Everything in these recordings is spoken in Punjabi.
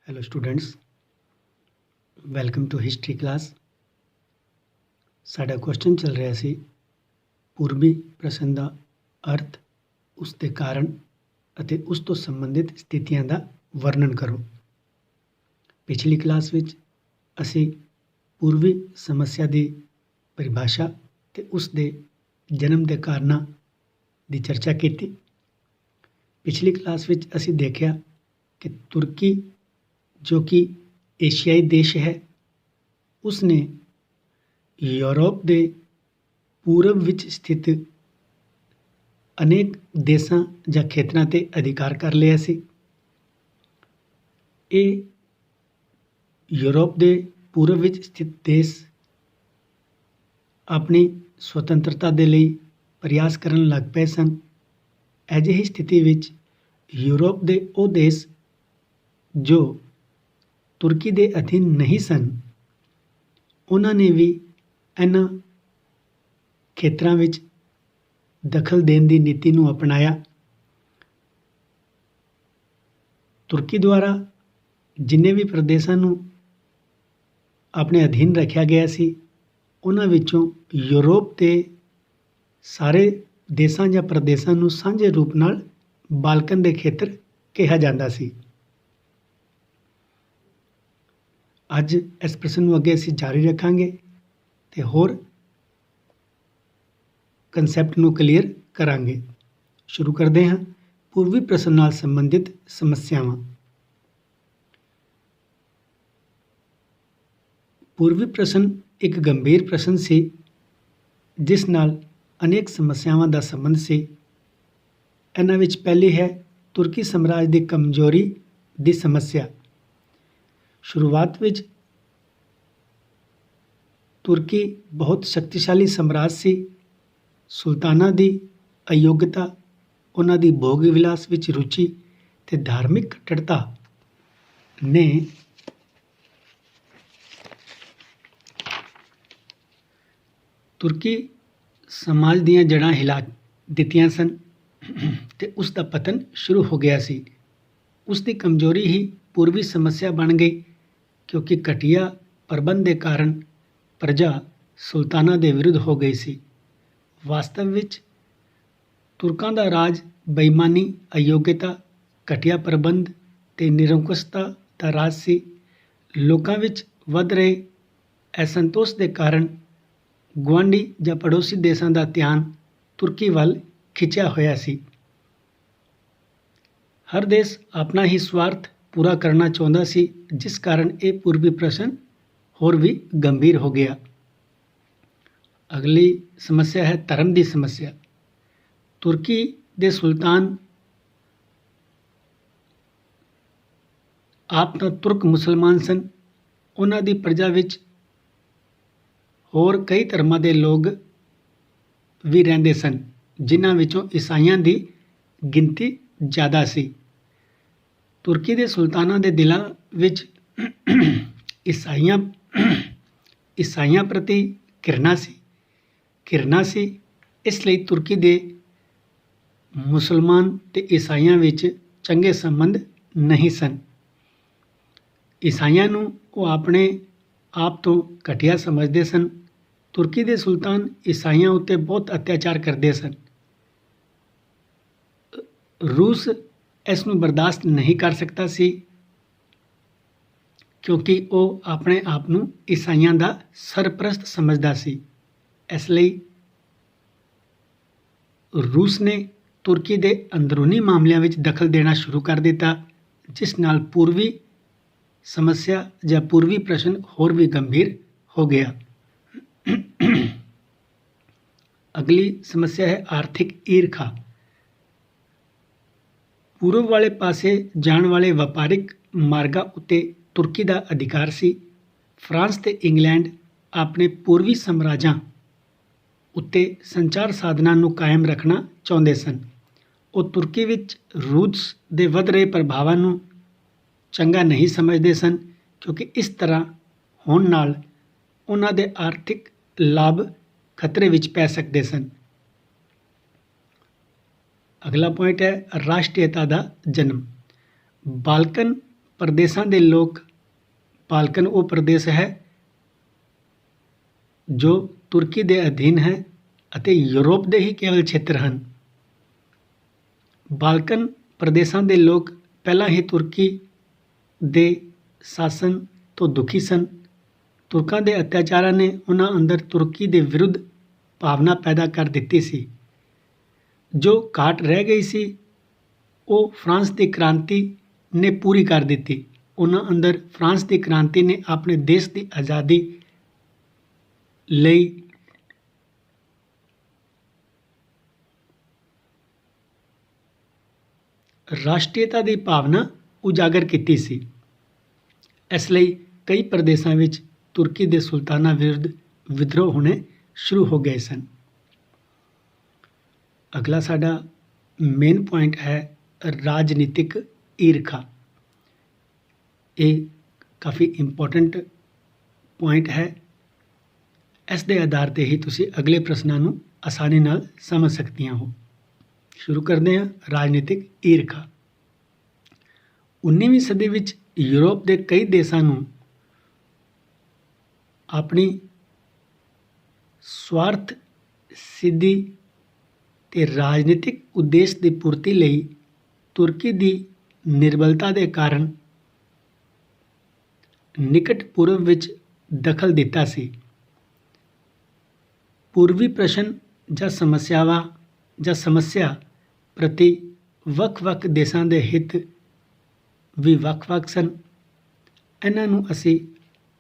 Hello students, welcome to history class. ਸਾਡਾ ਕੁਐਸਚਨ ਚੱਲ ਰਿਹਾ ਸੀ ਪੂਰਬੀ ਪ੍ਰਸ਼ਨ ਦਾ ਅਰਥ, ਉਸ ਦੇ ਕਾਰਨ ਅਤੇ ਉਸ ਤੋਂ ਸੰਬੰਧਿਤ ਸਥਿਤੀਆਂ ਦਾ ਵਰਣਨ ਕਰੋ। ਪਿਛਲੀ ਕਲਾਸ ਵਿੱਚ ਅਸੀਂ ਪੂਰਬੀ ਸਮੱਸਿਆ ਦੀ ਪਰਿਭਾਸ਼ਾ ਤੇ ਉਸ ਦੇ ਜਨਮ ਦੇ ਕਾਰਨਾਂ ਦੀ ਚਰਚਾ ਕੀਤੀ। ਪਿਛਲੀ ਕਲਾਸ ਵਿੱਚ ਅਸੀਂ ਦੇਖਿਆ ਕਿ ਤੁਰਕੀ ਜੋ ਕਿ ਏਸ਼ੀਆਈ ਦੇਸ਼ ਹੈ, ਉਸਨੇ ਯੂਰਪ ਦੇ ਪੂਰਬ ਵਿੱਚ ਸਥਿਤ ਅਨੇਕ ਦੇਸ਼ਾਂ ਜਾਂ ਖੇਤਰਾਂ 'ਤੇ ਅਧਿਕਾਰ ਕਰ ਲਿਆ ਸੀ। ਇਹ ਯੂਰਪ ਦੇ ਪੂਰਬ ਵਿੱਚ ਸਥਿਤ ਦੇਸ਼ ਆਪਣੀ ਸੁਤੰਤਰਤਾ ਦੇ ਲਈ ਪ੍ਰਯਾਸ ਕਰਨ ਲੱਗ ਪਏ ਸਨ। ਅਜਿਹੀ ਸਥਿਤੀ ਵਿੱਚ ਯੂਰਪ ਦੇ ਉਹ ਦੇਸ਼ ਜੋ ਤੁਰਕੀ ਦੇ ਅਧੀਨ ਨਹੀਂ ਸਨ, ਉਹਨਾਂ ਨੇ ਵੀ ਇਹਨਾਂ ਖੇਤਰਾਂ ਵਿੱਚ ਦਖਲ ਦੇਣ ਦੀ ਨੀਤੀ ਨੂੰ ਅਪਣਾਇਆ। ਤੁਰਕੀ ਦੁਆਰਾ ਜਿੰਨੇ ਵੀ ਪ੍ਰਦੇਸ਼ਾਂ ਨੂੰ ਆਪਣੇ ਅਧੀਨ ਰੱਖਿਆ ਗਿਆ ਸੀ, ਉਹਨਾਂ ਵਿੱਚੋਂ ਯੂਰਪ ਦੇ ਸਾਰੇ ਦੇਸ਼ਾਂ ਜਾਂ ਪ੍ਰਦੇਸ਼ਾਂ ਨੂੰ ਸਾਂਝੇ ਰੂਪ ਨਾਲ ਬਾਲਕਨ ਦੇ ਖੇਤਰ ਕਿਹਾ ਜਾਂਦਾ ਸੀ। ਅੱਜ ਇਸ ਪ੍ਰਸ਼ਨ ਨੂੰ ਅੱਗੇ ਅਸੀਂ ਜਾਰੀ ਰੱਖਾਂਗੇ ਤੇ ਹੋਰ ਕਨਸੈਪਟ ਨੂੰ ਕਲੀਅਰ ਕਰਾਂਗੇ। ਸ਼ੁਰੂ ਕਰਦੇ ਹਾਂ ਪੂਰਬੀ ਪ੍ਰਸ਼ਨ ਨਾਲ ਸੰਬੰਧਿਤ ਸਮੱਸਿਆਵਾਂ। ਪੂਰਬੀ ਪ੍ਰਸ਼ਨ ਇੱਕ ਗੰਭੀਰ ਪ੍ਰਸ਼ਨ ਸੀ ਜਿਸ ਨਾਲ ਅਨੇਕ ਸਮੱਸਿਆਵਾਂ ਦਾ ਸੰਬੰਧ ਸੀ। ਇਹਨਾਂ ਵਿੱਚ ਪਹਿਲੀ ਹੈ ਤੁਰਕੀ ਸਾਮਰਾਜ ਦੀ ਕਮਜ਼ੋਰੀ ਦੀ ਸਮੱਸਿਆ। ਸ਼ੁਰੂਆਤ ਵਿੱਚ ਤੁਰਕੀ ਬਹੁਤ ਸ਼ਕਤੀਸ਼ਾਲੀ ਸਾਮਰਾਜ ਸੀ। ਸੁਲਤਾਨਾਂ ਦੀ ਅਯੋਗਤਾ, ਉਹਨਾਂ ਦੀ ਭੋਗ ਵਿਲਾਸ ਵਿੱਚ ਰੁਚੀ ਤੇ ਧਾਰਮਿਕ ਕੱਟੜਤਾ ਨੇ ਤੁਰਕੀ ਸਮਾਜ ਦੀਆਂ ਜੜ੍ਹਾਂ ਹਿਲਾ ਦਿੱਤੀਆਂ ਸਨ ਤੇ ਉਸ ਦਾ ਪਤਨ ਸ਼ੁਰੂ ਹੋ ਗਿਆ ਸੀ। ਉਸ ਦੀ ਕਮਜ਼ੋਰੀ ਹੀ ਪੂਰਬੀ ਸਮੱਸਿਆ ਬਣ ਗਈ, ਕਿਉਂਕਿ ਘਟੀਆ ਪ੍ਰਬੰਧ ਦੇ ਕਾਰਨ ਪ੍ਰਜਾ ਸੁਲਤਾਨਾਂ ਦੇ ਵਿਰੁੱਧ ਹੋ ਗਈ ਸੀ। ਵਾਸਤਵ ਵਿੱਚ ਤੁਰਕਾਂ ਦਾ ਰਾਜ ਬੇਈਮਾਨੀ, ਅਯੋਗਤਾ, ਘਟੀਆ ਪ੍ਰਬੰਧ ਤੇ ਨਿਰੰਕੁਸ਼ਤਾ ਦਾ ਰਾਜ ਸੀ। ਲੋਕਾਂ ਵਿੱਚ ਵੱਧ ਰਹੇ ਅਸੰਤੋਸ਼ ਦੇ ਕਾਰਨ ਗੁਆਂਢੀ ਜਾਂ ਪੜੋਸੀ ਦੇਸ਼ਾਂ ਦਾ ਧਿਆਨ ਤੁਰਕੀ ਵੱਲ ਖਿੱਚਿਆ ਹੋਇਆ ਸੀ। ਹਰ ਦੇਸ਼ ਆਪਣਾ ਹੀ ਸਵਾਰਥ ਪੂਰਾ ਕਰਨਾ ਚਾਹੁੰਦਾ ਸੀ, ਜਿਸ ਕਾਰਨ ਇਹ ਪੂਰਬੀ ਪ੍ਰਸ਼ਨ ਹੋਰ ਵੀ ਗੰਭੀਰ ਹੋ ਗਿਆ। ਅਗਲੀ ਸਮੱਸਿਆ ਹੈ ਧਰਮ ਦੀ ਸਮੱਸਿਆ। ਤੁਰਕੀ ਦੇ ਸੁਲਤਾਨ ਆਪ ਤਾਂ ਤੁਰਕ ਮੁਸਲਮਾਨ ਸਨ। ਉਹਨਾਂ ਦੀ ਪ੍ਰਜਾ ਵਿੱਚ ਹੋਰ ਕਈ ਧਰਮਾਂ ਦੇ ਲੋਕ ਵੀ ਰਹਿੰਦੇ ਸਨ, ਜਿਨ੍ਹਾਂ ਵਿੱਚੋਂ ਈਸਾਈਆਂ ਦੀ ਗਿਣਤੀ ਜ਼ਿਆਦਾ ਸੀ। ਤੁਰਕੀ ਦੇ ਸੁਲਤਾਨਾਂ ਦੇ ਦਿਲਾਂ ਵਿੱਚ ਈਸਾਈਆਂ ਪ੍ਰਤੀ ਘਿਰਣਾ ਸੀ। ਇਸ ਲਈ ਤੁਰਕੀ ਦੇ ਮੁਸਲਮਾਨ ਤੇ ਈਸਾਈਆਂ ਵਿੱਚ ਚੰਗੇ ਸੰਬੰਧ ਨਹੀਂ ਸਨ। ਈਸਾਈਆਂ ਨੂੰ ਉਹ ਆਪਣੇ ਆਪ ਤੋਂ ਘਟੀਆ ਸਮਝਦੇ ਸਨ। ਤੁਰਕੀ ਦੇ ਸੁਲਤਾਨ ਈਸਾਈਆਂ ਉੱਤੇ ਬਹੁਤ ਅਤਿਆਚਾਰ ਕਰਦੇ ਸਨ। ਰੂਸ ਇਸ ਨੂੰ ਬਰਦਾਸ਼ਤ ਨਹੀਂ ਕਰ ਸਕਦਾ ਸੀ, ਕਿਉਂਕਿ ਉਹ ਆਪਣੇ ਆਪ ਨੂੰ ਈਸਾਈਆਂ ਦਾ ਸਰਪ੍ਰਸਤ ਸਮਝਦਾ ਸੀ। ਇਸ ਲਈ ਰੂਸ ਨੇ ਤੁਰਕੀ ਦੇ ਅੰਦਰੂਨੀ ਮਾਮਲਿਆਂ ਵਿੱਚ ਦਖਲ ਦੇਣਾ ਸ਼ੁਰੂ ਕਰ ਦਿੱਤਾ, ਜਿਸ ਨਾਲ ਪੂਰਬੀ ਸਮੱਸਿਆ ਜਾਂ ਪੂਰਬੀ ਪ੍ਰਸ਼ਨ ਹੋਰ ਵੀ ਗੰਭੀਰ ਹੋ ਗਿਆ। ਅਗਲੀ ਸਮੱਸਿਆ ਹੈ ਆਰਥਿਕ ਈਰਖਾ। ਪੂਰਬ ਵਾਲੇ ਪਾਸੇ ਜਾਣ ਵਾਲੇ ਵਪਾਰਿਕ ਮਾਰਗਾਂ ਉੱਤੇ ਤੁਰਕੀ ਦਾ ਅਧਿਕਾਰ ਸੀ। ਫਰਾਂਸ ਤੇ ਇੰਗਲੈਂਡ ਆਪਣੇ ਪੂਰਬੀ ਸਾਮਰਾਜਾਂ ਉੱਤੇ ਸੰਚਾਰ ਸਾਧਨਾਂ ਨੂੰ ਕਾਇਮ ਰੱਖਣਾ ਚਾਹੁੰਦੇ ਸਨ। ਉਹ ਤੁਰਕੀ ਵਿੱਚ ਰੂਸ ਦੇ ਵੱਧ ਰਹੇ ਪ੍ਰਭਾਵਾਂ ਨੂੰ ਚੰਗਾ ਨਹੀਂ ਸਮਝਦੇ ਸਨ, ਕਿਉਂਕਿ ਇਸ ਤਰ੍ਹਾਂ ਹੋਣ ਨਾਲ ਉਹਨਾਂ ਦੇ ਆਰਥਿਕ ਲਾਭ ਖਤਰੇ ਵਿੱਚ ਪੈ ਸਕਦੇ ਸਨ। ਅਗਲਾ ਪੁਆਇੰਟ ਹੈ ਰਾਸ਼ਟਰੀਅਤਾ ਦਾ ਜਨਮ। ਬਾਲਕਨ ਪ੍ਰਦੇਸ਼ਾਂ ਦੇ ਲੋਕ ਬਾਲਕਨ ਉਹ ਪ੍ਰਦੇਸ਼ ਹੈ ਜੋ ਤੁਰਕੀ ਦੇ ਅਧੀਨ ਹੈ ਅਤੇ ਯੂਰਪ ਦੇ ਹੀ ਕੇਵਲ ਖੇਤਰ ਹਨ। ਬਾਲਕਨ ਪ੍ਰਦੇਸ਼ਾਂ ਦੇ ਲੋਕ ਪਹਿਲਾਂ ਹੀ ਤੁਰਕੀ ਦੇ ਸ਼ਾਸਨ ਤੋਂ ਦੁਖੀ ਸਨ। ਤੁਰਕਾਂ ਦੇ ਅਤਿਆਚਾਰਾਂ ਨੇ ਉਹਨਾਂ ਅੰਦਰ ਤੁਰਕੀ ਦੇ ਵਿਰੁੱਧ ਭਾਵਨਾ ਪੈਦਾ ਕਰ ਦਿੱਤੀ ਸੀ। ਜੋ ਘਾਟ ਰਹਿ ਗਈ ਸੀ ਉਹ ਫਰਾਂਸ ਦੀ ਕ੍ਰਾਂਤੀ ਨੇ ਪੂਰੀ ਕਰ ਦਿੱਤੀ। ਉਹਨਾਂ ਅੰਦਰ ਫਰਾਂਸ ਦੀ ਕ੍ਰਾਂਤੀ ਨੇ ਆਪਣੇ ਦੇਸ਼ ਦੀ ਆਜ਼ਾਦੀ ਲਈ ਰਾਸ਼ਟਰੀਅਤਾ ਦੀ ਭਾਵਨਾ ਉਜਾਗਰ ਕੀਤੀ ਸੀ। ਇਸ ਲਈ ਕਈ ਪ੍ਰਦੇਸ਼ਾਂ ਵਿੱਚ ਤੁਰਕੀ ਦੇ ਸੁਲਤਾਨਾਂ ਵਿਰੁੱਧ ਵਿਦਰੋਹ ਹੋਣੇ ਸ਼ੁਰੂ ਹੋ ਗਏ ਸਨ। ਅਗਲਾ ਸਾਡਾ ਮੇਨ ਪੁਆਇੰਟ ਹੈ ਰਾਜਨੀਤਿਕ ਈਰਖਾ। ਇਹ ਕਾਫੀ ਇੰਪੋਰਟੈਂਟ ਪੁਆਇੰਟ ਹੈ। ਇਸ ਦੇ ਆਧਾਰ 'ਤੇ ਹੀ ਤੁਸੀਂ ਅਗਲੇ ਪ੍ਰਸ਼ਨਾਂ ਨੂੰ ਆਸਾਨੀ ਨਾਲ ਸਮਝ ਸਕਦੀਆਂ ਹੋ। ਸ਼ੁਰੂ ਕਰਦੇ ਹਾਂ। ਰਾਜਨੀਤਿਕ ਈਰਖਾ 19ਵੀਂ ਸਦੀ ਵਿੱਚ ਯੂਰਪ ਦੇ ਕਈ ਦੇਸ਼ਾਂ ਨੂੰ ਆਪਣੀ ਸਵਾਰਥ ਸਿੱਧੀ ਤੇ ਰਾਜਨੀਤਿਕ ਉਦੇਸ਼ ਦੀ ਪੂਰਤੀ ਲਈ ਤੁਰਕੀ ਦੀ ਨਿਰਬਲਤਾ ਦੇ ਕਾਰਨ ਨਿਕਟ ਪੂਰਬ ਵਿੱਚ ਦਖਲ ਦਿੱਤਾ ਸੀ। ਪੂਰਬੀ ਪ੍ਰਸ਼ਨ ਜਾਂ ਸਮੱਸਿਆ ਪ੍ਰਤੀ ਵੱਖ-ਵੱਖ ਦੇਸ਼ਾਂ ਦੇ ਹਿੱਤ ਵੀ ਵੱਖ-ਵੱਖ ਸਨ। ਇਹਨਾਂ ਨੂੰ ਅਸੀਂ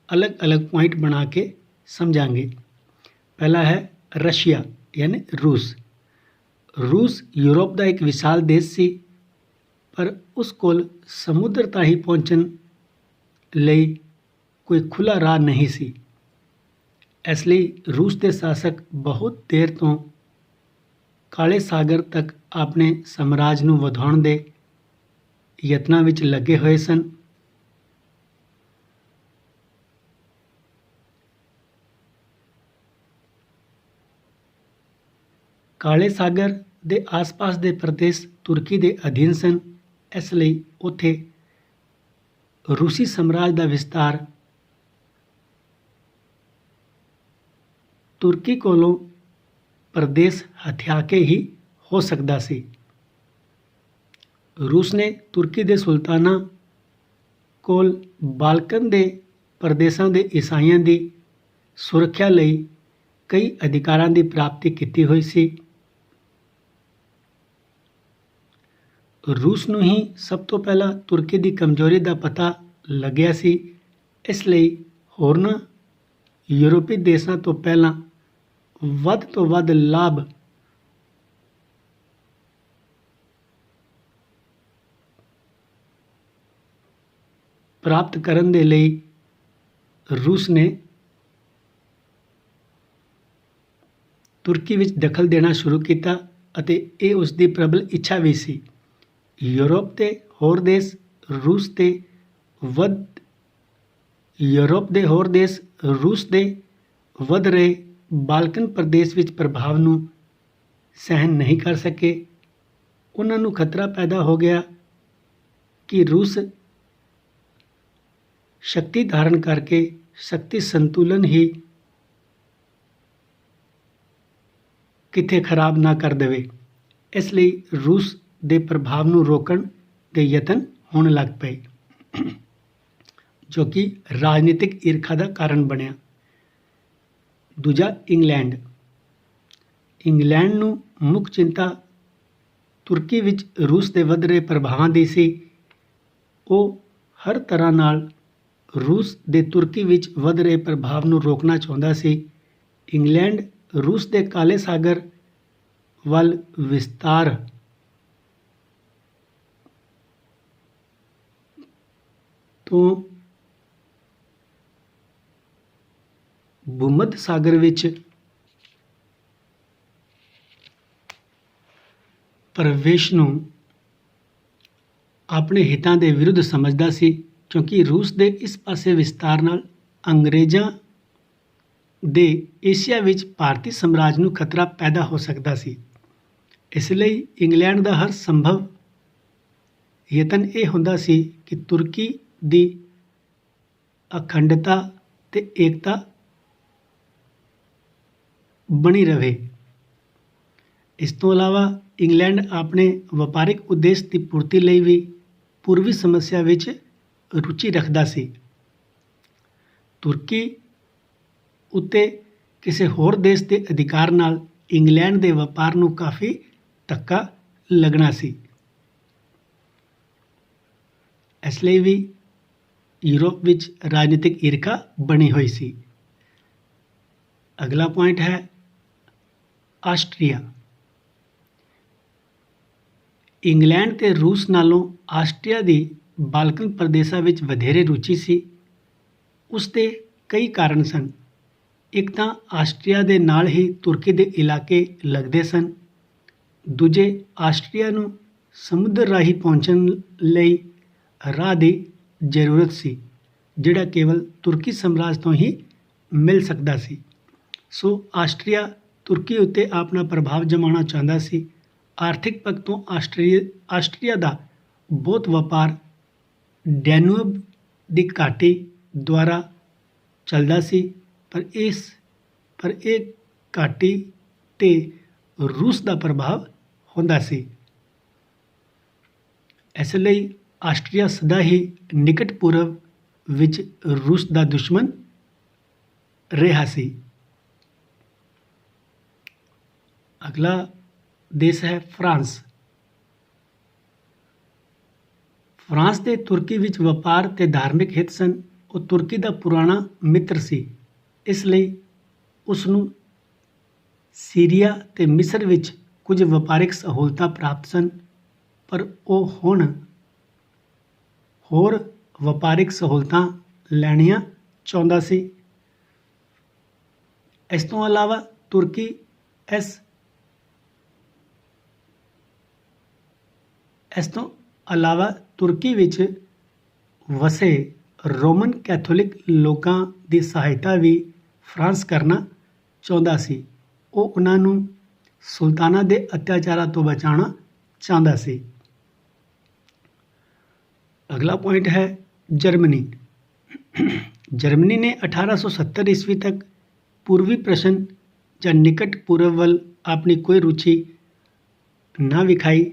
ਅਲੱਗ-ਅਲੱਗ ਪੁਆਇੰਟ ਬਣਾ ਕੇ ਸਮਝਾਂਗੇ। ਪਹਿਲਾ ਹੈ ਰਸ਼ੀਆ ਯਾਨੀ ਰੂਸ। ਰੂਸ ਯੂਰਪ ਦਾ ਇੱਕ ਵਿਸ਼ਾਲ ਦੇਸ਼ ਸੀ, ਪਰ ਉਸ ਕੋਲ ਸਮੁੰਦਰ ਤਾਈਂ ਪਹੁੰਚਣ ਲਈ ਕੋਈ ਖੁੱਲ੍ਹਾ ਰਾਹ ਨਹੀਂ ਸੀ। ਇਸ ਲਈ ਰੂਸ ਦੇ ਸ਼ਾਸਕ ਬਹੁਤ ਦੇਰ ਤੋਂ ਕਾਲੇ ਸਾਗਰ ਤੱਕ ਆਪਣੇ ਸਾਮਰਾਜ ਨੂੰ ਵਧਾਉਣ ਦੇ ਯਤਨਾਂ ਵਿੱਚ ਲੱਗੇ ਹੋਏ ਸਨ। ਕਾਲੇ ਸਾਗਰ ਦੇ ਆਸ-ਪਾਸ ਦੇ ਪ੍ਰਦੇਸ਼ ਤੁਰਕੀ ਦੇ ਅਧੀਨ ਸਨ। ਇਸ ਲਈ ਉੱਥੇ ਰੂਸੀ ਸਾਮਰਾਜ ਦਾ ਵਿਸਤਾਰ ਤੁਰਕੀ ਕੋਲੋਂ ਪ੍ਰਦੇਸ਼ ਹਥਿਆ ਕੇ ਹੀ ਹੋ ਸਕਦਾ ਸੀ। ਰੂਸ ਨੇ ਤੁਰਕੀ ਦੇ ਸੁਲਤਾਨਾਂ ਕੋਲ ਬਾਲਕਨ ਦੇ ਪ੍ਰਦੇਸ਼ਾਂ ਦੇ ਈਸਾਈਆਂ ਦੀ ਸੁਰੱਖਿਆ ਲਈ ਕਈ ਅਧਿਕਾਰਾਂ ਦੀ ਪ੍ਰਾਪਤੀ ਕੀਤੀ ਹੋਈ ਸੀ। ਰੂਸ ਨੂੰ ਹੀ ਸਭ ਤੋਂ ਪਹਿਲਾਂ ਤੁਰਕੀ ਦੀ ਕਮਜ਼ੋਰੀ ਦਾ ਪਤਾ ਲੱਗਿਆ ਸੀ। ਇਸ ਲਈ ਹੋਰਨਾਂ ਯੂਰਪੀ ਦੇਸ਼ਾਂ ਤੋਂ ਪਹਿਲਾਂ ਵੱਧ ਤੋਂ ਵੱਧ ਲਾਭ ਪ੍ਰਾਪਤ ਕਰਨ ਦੇ ਲਈ ਰੂਸ ਨੇ ਤੁਰਕੀ ਵਿੱਚ ਦਖਲ ਦੇਣਾ ਸ਼ੁਰੂ ਕੀਤਾ ਅਤੇ ਇਹ ਉਸ ਦੀ ਪ੍ਰਬਲ ਇੱਛਾ ਵੀ ਸੀ। ਯੂਰਪ ਦੇ ਹੋਰ ਦੇਸ਼ ਰੂਸ ਦੇ ਵੱਧ ਰਹੇ ਬਾਲਕਨ ਪ੍ਰਦੇਸ਼ ਵਿੱਚ ਪ੍ਰਭਾਵ ਨੂੰ ਸਹਿਣ ਨਹੀਂ ਕਰ ਸਕੇ। ਉਹਨਾਂ ਨੂੰ ਖਤਰਾ ਪੈਦਾ ਹੋ ਗਿਆ ਕਿ ਰੂਸ ਸ਼ਕਤੀ ਧਾਰਨ ਕਰਕੇ ਸ਼ਕਤੀ ਸੰਤੁਲਨ ਹੀ ਕਿਤੇ ਖਰਾਬ ਨਾ ਕਰ ਦੇਵੇ। ਇਸ ਲਈ ਰੂਸ ਦੇ ਪ੍ਰਭਾਵ ਨੂੰ ਰੋਕਣ ਦੇ ਯਤਨ ਹੋਣ ਲੱਗ ਪਏ, ਜੋ ਕਿ ਰਾਜਨੀਤਿਕ ਈਰਖਾ ਦਾ ਕਾਰਨ ਬਣਿਆ। ਦੂਜਾ ਇੰਗਲੈਂਡ ਨੂੰ ਮੁੱਖ ਚਿੰਤਾ ਤੁਰਕੀ ਵਿੱਚ ਰੂਸ ਦੇ ਵੱਧ ਰਹੇ ਪ੍ਰਭਾਵਾਂ ਦੀ ਸੀ। ਉਹ ਹਰ ਤਰ੍ਹਾਂ ਨਾਲ ਰੂਸ ਦੇ ਤੁਰਕੀ ਵਿੱਚ ਵੱਧ ਰਹੇ ਪ੍ਰਭਾਵ ਨੂੰ ਰੋਕਣਾ ਚਾਹੁੰਦਾ ਸੀ। ਇੰਗਲੈਂਡ ਰੂਸ ਦੇ ਕਾਲੇ ਸਾਗਰ ਵੱਲ ਵਿਸਤਾਰ ਤੋਂ ਭੂਮੱਧ ਸਾਗਰ ਵਿੱਚ ਪ੍ਰਵੇਸ਼ ਨੂੰ ਆਪਣੇ ਹਿੱਤਾਂ ਦੇ ਵਿਰੁੱਧ ਸਮਝਦਾ ਸੀ, ਕਿਉਂਕਿ ਰੂਸ ਦੇ ਇਸ ਪਾਸੇ ਵਿਸਤਾਰ ਨਾਲ ਅੰਗਰੇਜ਼ਾਂ ਦੇ ਏਸ਼ੀਆ ਵਿੱਚ ਭਾਰਤੀ ਸਾਮਰਾਜ ਨੂੰ ਖਤਰਾ ਪੈਦਾ ਹੋ ਸਕਦਾ ਸੀ। ਇਸ ਲਈ ਇੰਗਲੈਂਡ ਦਾ ਹਰ ਸੰਭਵ ਯਤਨ ਇਹ ਹੁੰਦਾ ਸੀ ਕਿ ਤੁਰਕੀ ਦੀ ਅਖੰਡਤਾ ਤੇ ਏਕਤਾ ਬਣੀ ਰਹੇ। ਇਸ ਤੋਂ ਇਲਾਵਾ ਇੰਗਲੈਂਡ ਆਪਣੇ ਵਪਾਰਿਕ ਉਦੇਸ਼ ਦੀ ਪੂਰਤੀ ਲਈ ਵੀ ਪੂਰਬੀ ਸਮੱਸਿਆ ਵਿੱਚ ਰੁਚੀ ਰੱਖਦਾ ਸੀ। ਤੁਰਕੀ ਉੱਤੇ ਕਿਸੇ ਹੋਰ ਦੇਸ਼ ਦੇ ਅਧਿਕਾਰ ਨਾਲ ਇੰਗਲੈਂਡ ਦੇ ਵਪਾਰ ਨੂੰ ਕਾਫੀ ਧੱਕਾ ਲੱਗਣਾ ਸੀ। ਇਸ ਲਈ ਵੀ ਯੂਰਪ ਵਿੱਚ ਰਾਜਨੀਤਿਕ ਈਰਖਾ ਬਣੀ ਹੋਈ ਸੀ। ਅਗਲਾ ਪੁਆਇੰਟ ਹੈ ਆਸਟਰੀਆ। ਇੰਗਲੈਂਡ ਤੇ ਰੂਸ ਨਾਲੋਂ ਆਸਟਰੀਆ ਦੀ ਬਾਲਕਨ ਪ੍ਰਦੇਸ਼ਾਂ ਵਿੱਚ ਵਧੇਰੇ ਰੁਚੀ ਸੀ। ਉਸ ਦੇ ਕਈ ਕਾਰਨ ਸਨ। ਇੱਕ ਤਾਂ ਆਸਟਰੀਆ ਦੇ ਨਾਲ ਹੀ ਤੁਰਕੀ ਦੇ ਇਲਾਕੇ ਲੱਗਦੇ ਸਨ। ਦੂਜੇ, ਆਸਟਰੀਆ ਨੂੰ ਸਮੁੰਦਰ ਰਾਹੀਂ ਪਹੁੰਚਣ ਲਈ ਰਾਹ ਦੀ ਜ਼ਰੂਰਤ ਸੀ, ਜਿਹੜਾ ਕੇਵਲ ਤੁਰਕੀ ਸਾਮਰਾਜ ਤੋਂ ਹੀ ਮਿਲ ਸਕਦਾ ਸੀ। ਸੋ ਆਸਟਰੀਆ ਤੁਰਕੀ ਉੱਤੇ ਆਪਣਾ ਪ੍ਰਭਾਵ ਜਮਾਉਣਾ ਚਾਹੁੰਦਾ ਸੀ। ਆਰਥਿਕ ਪੱਖ ਤੋਂ ਆਸਟਰੀਆ ਦਾ ਬਹੁਤ ਵਪਾਰ ਡੈਨੂਬ ਦੀ ਘਾਟੀ ਦੁਆਰਾ ਚੱਲਦਾ ਸੀ, ਪਰ ਇਹ ਘਾਟੀ 'ਤੇ ਰੂਸ ਦਾ ਪ੍ਰਭਾਵ ਹੁੰਦਾ ਸੀ। ਇਸ ਲਈ ਆਸਟਰੀਆ ਸਦਾ ਹੀ ਨਿਕਟ ਪੂਰਬ ਵਿੱਚ ਰੂਸ ਦਾ ਦੁਸ਼ਮਣ ਰਿਹਾ ਸੀ। ਅਗਲਾ ਦੇਸ਼ ਹੈ ਫਰਾਂਸ। ਫਰਾਂਸ ਦੇ ਤੁਰਕੀ ਵਿੱਚ ਵਪਾਰ ਤੇ ਧਾਰਮਿਕ ਹਿੱਤ ਸਨ। ਉਹ ਤੁਰਕੀ ਦਾ ਪੁਰਾਣਾ ਮਿੱਤਰ ਸੀ, ਇਸ ਲਈ ਉਸ ਨੂੰ ਸੀਰੀਆ ਤੇ ਮਿਸਰ ਵਿੱਚ ਕੁਝ ਵਪਾਰਿਕ ਸਹੂਲਤਾਂ ਪ੍ਰਾਪਤ ਸਨ, ਪਰ ਉਹ ਹੁਣ ਹੋਰ ਵਪਾਰਿਕ ਸਹੂਲਤਾਂ ਲੈਣੀਆਂ ਚਾਹੁੰਦਾ ਸੀ। ਇਸ ਤੋਂ ਇਲਾਵਾ ਤੁਰਕੀ ਵਿੱਚ ਵਸੇ ਰੋਮਨ ਕੈਥੋਲਿਕ ਲੋਕਾਂ ਦੀ ਸਹਾਇਤਾ ਵੀ ਫਰਾਂਸ ਕਰਨਾ ਚਾਹੁੰਦਾ ਸੀ। ਉਹ ਉਹਨਾਂ ਨੂੰ ਸੁਲਤਾਨਾਂ ਦੇ ਅਤਿਆਚਾਰਾਂ ਤੋਂ ਬਚਾਉਣਾ ਚਾਹੁੰਦਾ ਸੀ। ਅਗਲਾ ਪੁਆਇੰਟ ਹੈ ਜਰਮਨੀ। ਜਰਮਨੀ ਨੇ 1870 ਈਸਵੀ ਤੱਕ ਪੂਰਬੀ ਪ੍ਰਸ਼ਨ ਜਾਂ ਨਿਕਟ ਪੂਰਬ ਵੱਲ ਆਪਣੀ ਕੋਈ ਰੁਚੀ ਨਾ ਵਿਖਾਈ,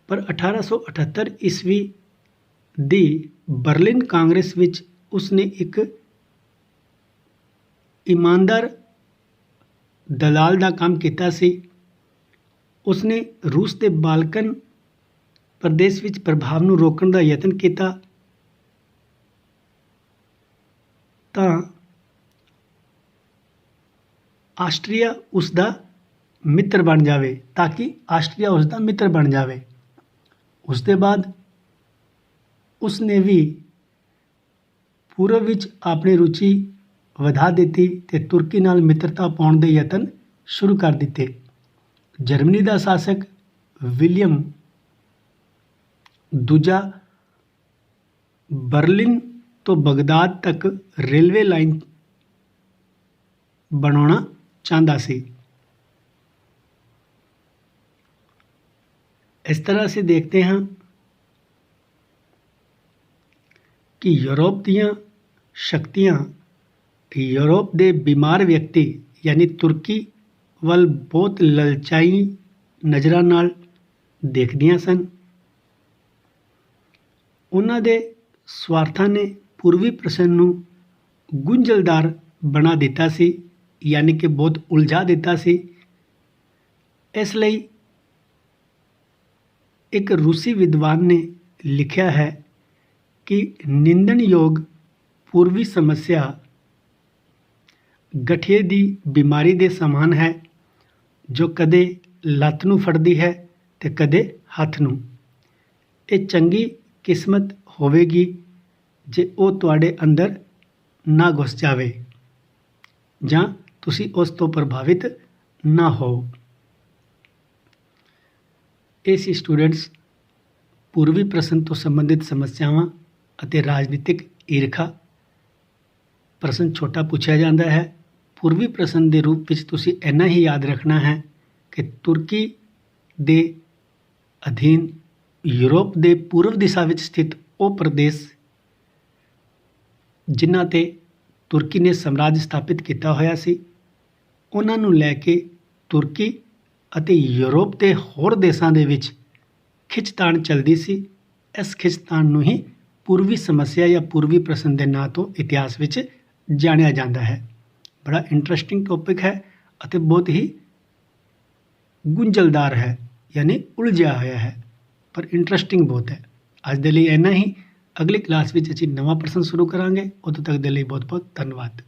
ਪਰ 1878 ਈਸਵੀ ਦੀ ਬਰਲਿਨ ਕਾਂਗਰਸ ਵਿੱਚ ਉਸਨੇ ਇੱਕ ਇਮਾਨਦਾਰ ਦਲਾਲ ਦਾ ਕੰਮ ਕੀਤਾ ਸੀ। ਉਸਨੇ ਰੂਸ ਦੇ ਬਾਲਕਨ ਪ੍ਰਦੇਸ਼ ਵਿੱਚ ਪ੍ਰਭਾਵ ਨੂੰ ਰੋਕਣ ਦਾ ਯਤਨ ਕੀਤਾ ਤਾਂ ਆਸਟਰੀਆ ਉਸ ਦਾ ਮਿੱਤਰ ਬਣ ਜਾਵੇ ਉਸ ਦੇ ਬਾਅਦ ਉਸਨੇ ਵੀ ਪੂਰਬ ਵਿੱਚ ਆਪਣੀ ਰੁਚੀ ਵਧਾ ਦਿੱਤੀ ਤੇ ਤੁਰਕੀ ਨਾਲ ਮਿੱਤਰਤਾ ਪਾਉਣ ਦੇ ਯਤਨ ਸ਼ੁਰੂ ਕਰ ਦਿੱਤੇ। ਜਰਮਨੀ ਦਾ ਸ਼ਾਸਕ ਵਿਲੀਅਮ ਦੂਜਾ ਬਰਲਿਨ ਤੋਂ ਬਗਦਾਦ ਤੱਕ ਰੇਲਵੇ ਲਾਈਨ ਬਣਾਉਣਾ ਚਾਹੁੰਦਾ ਸੀ। ਇਸ ਤਰ੍ਹਾਂ ਅਸੀਂ ਦੇਖਦੇ ਹਾਂ ਕਿ ਯੂਰਪ ਦੀਆਂ ਸ਼ਕਤੀਆਂ ਯੂਰਪ ਦੇ ਬਿਮਾਰ ਵਿਅਕਤੀ ਯਾਨੀ ਤੁਰਕੀ ਵੱਲ ਬਹੁਤ ਲਲਚਾਈ ਨਜ਼ਰਾਂ ਨਾਲ ਦੇਖਦੀਆਂ ਸਨ। ਉਹਨਾਂ ਦੇ ਸਵਾਰਥਾਂ ਨੇ ਪੂਰਬੀ ਪ੍ਰਸ਼ਨ ਨੂੰ ਗੁੰਝਲਦਾਰ ਬਣਾ ਦਿੱਤਾ ਸੀ, ਯਾਨੀ ਕਿ ਬਹੁਤ ਉਲਝਾ ਦਿੱਤਾ ਸੀ। ਇਸ ਲਈ ਇੱਕ ਰੂਸੀ ਵਿਦਵਾਨ ਨੇ ਲਿਖਿਆ ਹੈ ਕਿ ਨਿੰਦਣਯੋਗ ਪੂਰਬੀ ਸਮੱਸਿਆ ਗਠੀਏ ਦੀ ਬਿਮਾਰੀ ਦੇ ਸਮਾਨ ਹੈ, ਜੋ ਕਦੇ ਲੱਤ ਨੂੰ ਫੜਦੀ ਹੈ ਤੇ ਕਦੇ ਹੱਥ ਨੂੰ। ਇਹ ਚੰਗੀ ਕਿਸਮਤ ਹੋਵੇਗੀ ਜੇ ਉਹ ਤੁਹਾਡੇ ਅੰਦਰ ਨਾ ਘੁਸ ਜਾਵੇ ਜਾਂ ਤੁਸੀਂ ਉਸ ਤੋਂ ਪ੍ਰਭਾਵਿਤ ਨਾ ਹੋ। ਇਹ ਸੀ ਸਟੂਡੈਂਟਸ ਪੂਰਬੀ ਪ੍ਰਸ਼ਨ ਤੋਂ ਸੰਬੰਧਿਤ ਸਮੱਸਿਆਵਾਂ ਅਤੇ ਰਾਜਨੀਤਿਕ ਈਰਖਾ। ਪ੍ਰਸ਼ਨ ਛੋਟਾ ਪੁੱਛਿਆ ਜਾਂਦਾ ਹੈ। ਪੂਰਬੀ ਪ੍ਰਸ਼ਨ ਦੇ ਰੂਪ ਵਿੱਚ ਤੁਸੀਂ ਇੰਨਾ ਹੀ ਯਾਦ ਰੱਖਣਾ ਹੈ ਕਿ ਤੁਰਕੀ ਦੇ ਅਧੀਨ ਯੂਰਪ ਦੇ ਪੂਰਬ ਦਿਸ਼ਾ ਵਿੱਚ ਸਥਿਤ ਉਹ ਪ੍ਰਦੇਸ਼ ਜਿਨ੍ਹਾਂ 'ਤੇ ਤੁਰਕੀ ਨੇ ਸਾਮਰਾਜ ਸਥਾਪਿਤ ਕੀਤਾ ਹੋਇਆ ਸੀ, ਉਹਨਾਂ ਨੂੰ ਲੈ ਕੇ ਤੁਰਕੀ ਅਤੇ ਯੂਰਪ ਦੇ ਹੋਰ ਦੇਸ਼ਾਂ ਦੇ ਵਿੱਚ ਖਿੱਚਤਾਣ ਚੱਲਦੀ ਸੀ। ਇਸ ਖਿੱਚਤਾਣ ਨੂੰ ਹੀ ਪੂਰਬੀ ਸਮੱਸਿਆ ਜਾਂ ਪੂਰਬੀ ਪ੍ਰਸ਼ਨ ਦੇ ਨਾਂ ਤੋਂ ਇਤਿਹਾਸ ਵਿੱਚ ਜਾਣਿਆ ਜਾਂਦਾ ਹੈ। ਬੜਾ ਇੰਟਰਸਟਿੰਗ ਟੌਪਿਕ ਹੈ ਅਤੇ ਬਹੁਤ ਹੀ ਗੁੰਝਲਦਾਰ ਹੈ, ਯਾਨੀ ਉਲਝਿਆ ਹੋਇਆ ਹੈ, ਪਰ ਇੰਟਰਸਟਿੰਗ ਬਹੁਤ ਹੈ। ਅੱਜ ਦੇ ਲਈ ਇੰਨਾ ਹੀ। ਅਗਲੀ ਕਲਾਸ ਵਿੱਚ ਅਸੀਂ ਨਵਾਂ ਪ੍ਰਸ਼ਨ ਸ਼ੁਰੂ ਕਰਾਂਗੇ। ਉਦੋਂ ਤੱਕ ਦੇ ਲਈ ਬਹੁਤ ਬਹੁਤ ਧੰਨਵਾਦ।